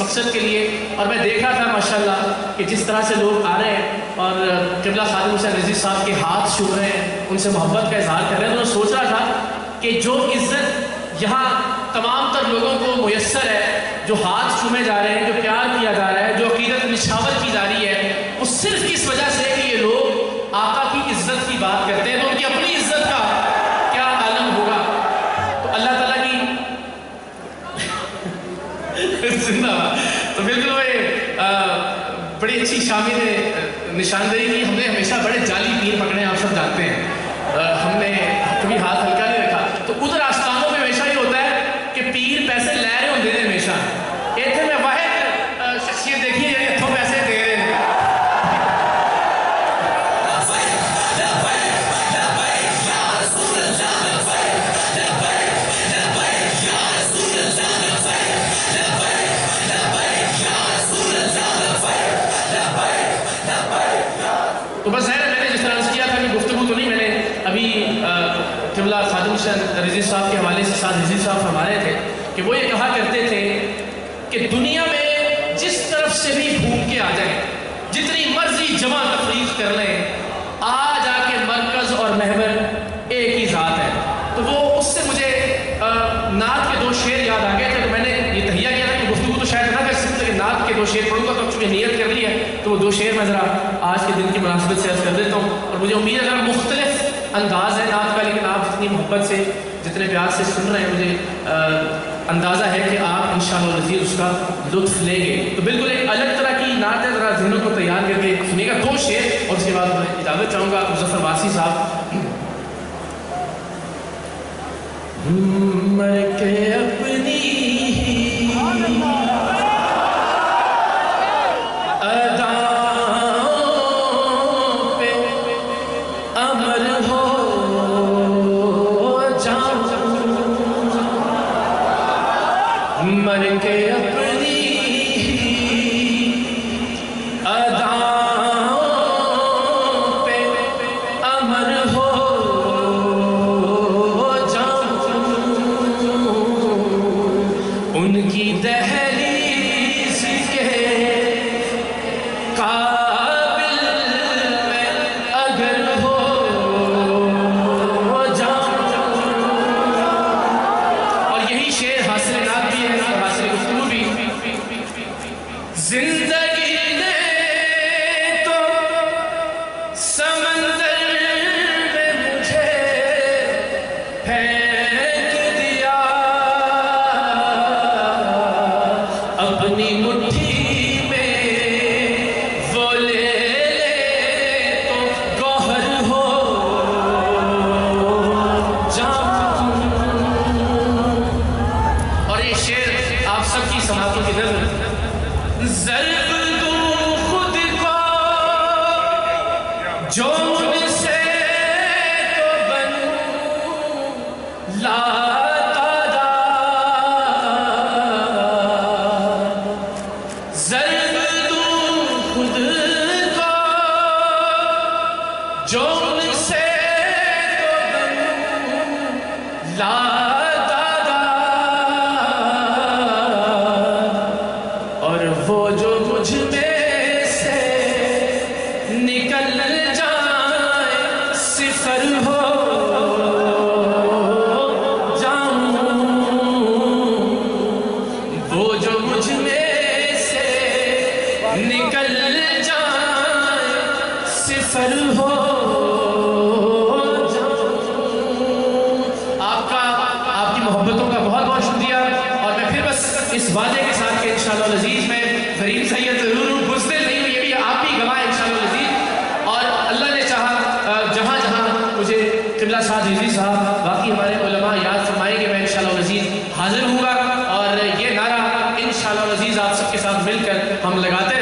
مقصد کے لیے. اور میں دیکھا تھا ماشاءاللہ کہ جس طرح سے لوگ آ رہے ہیں اور قبلہ خادم حسین رضوی صاحب کے ہاتھ چھو رہے ہیں, ان سے محبت کا اظہار کر رہے ہیں, تو میں سوچ رہا تھا کہ جو عزت یہاں تمام تر لوگوں کو میسر ہے, جو ہاتھ چھومے جا رہے ہیں, جو پیار کیا جا رہا ہے, جو عقیدت نشاور کی جا رہی ہے, وہ صرف اس وجہ سے کہ یہ لوگ آقا کی عزت کی بات کرتے ہیں, تو ان کی اپنی عزت کا کیا عالم ہوگا. تو اللہ تعالیٰ کی زندہ. تو بالکل وہ بڑی اچھی شامل نشاندہی کی. ہم نے ہمیشہ بڑے جعلی پیر پکڑے ہیں, آپ سب جانتے ہیں, ہم نے کبھی ہاتھ ہلکا نہیں رکھا. تو ادھر آستانوں میں ہمیشہ یہ ہوتا ہے کہ پیر پیسے لے رہے ہوتے ہیں ہمیشہ. اتنے میں واحد شخصیت دیکھیے یہ اتوں پیسے دے رہے ہیں. تو بس ظاہر میں نے جس طرح عرض کیا تھا کہ گفتگو تو نہیں, میں نے ابھی قبلہ خادم حسین رضوی صاحب کے حوالے سے ساتھ رضوی صاحب فرما رہے تھے کہ وہ یہ کہا کرتے تھے کہ دنیا میں جس طرف سے بھی گھوم کے آ جائیں, جتنی مرضی جمع تفریق کر لیں, آ جا کے مرکز اور محور ایک ہی ذات ہے. تو وہ اس سے مجھے نعت کے دو شعر یاد آ گئے تھے. تو میں نے یہ تہیہ کیا تھا کہ گفتگو تو شاید نہ کر سکتے, کہ نعت کے دو شعر پڑھوں گا, تو چونکہ نیت کر لی ہے تو وہ دو شعر میں ذرا آج کے دن کی مناسبت سے عرض کر دیتا ہوں. اور مجھے امید ہے ذرا مختلف انداز ہے نعت کا, لیکن آپ جتنی محبت سے جتنے پیار سے سن رہے ہیں, مجھے اندازہ ہے کہ آپ انشاءاللہ العزیز اس کا لطف لیں گے. تو بالکل ایک الگ طرح کی نعت ہے, ذرا ذہنوں کو تیار کر کے سنیے گا. دو شعر اور اس کے بعد میں اجازت چاہوں گا مظفر واسی صاحب. مر کے اپنی مر کے اپنی اداؤں پہ امر ہو جاؤں, ان کی دہلیز کے قابل میں اگر ہو جاؤں. اور یہی شعر حاصل نعت بھی ہے اور حاصل گفتگو بھی. زندگی نے تو سمندر میں مجھے پھینک دیا, اپنی مٹھی میں وہ لے تو گوہر ہو جاؤں. اور یہ شعر آپ سب کی سماعتوں کی نظر. ضرب دوں خود کو جو مجھ سے تو بنوں لاتعداد, ضرب دوں خود کو جو مجھ سے تو بنوں لاتعداد, اور وہ جو مجھ میں سے نکل جائے صفر ہو جاؤں, وہ جو مجھ میں سے نکل جائے صفر ہو جاؤں. آپ کی محبتوں کا بہت بہت شکریہ. اور میں پھر بس اس وعدے کے ساتھ کہ انشاءاللہ العزیز میں غریب سید ضرور ہوں, بزدل نہیں ہوں, یہ بھی آپ ہی گواہ انشاءاللہ العزیز. اور اللہ نے چاہا جہاں جہاں مجھے قبلہ صاحب رضوی صاحب باقی ہمارے علماء یاد فرمائیں گے, میں انشاءاللہ العزیز حاضر ہوں گا. اور یہ نعرہ انشاءاللہ العزیز آپ سب کے ساتھ مل کر ہم لگاتے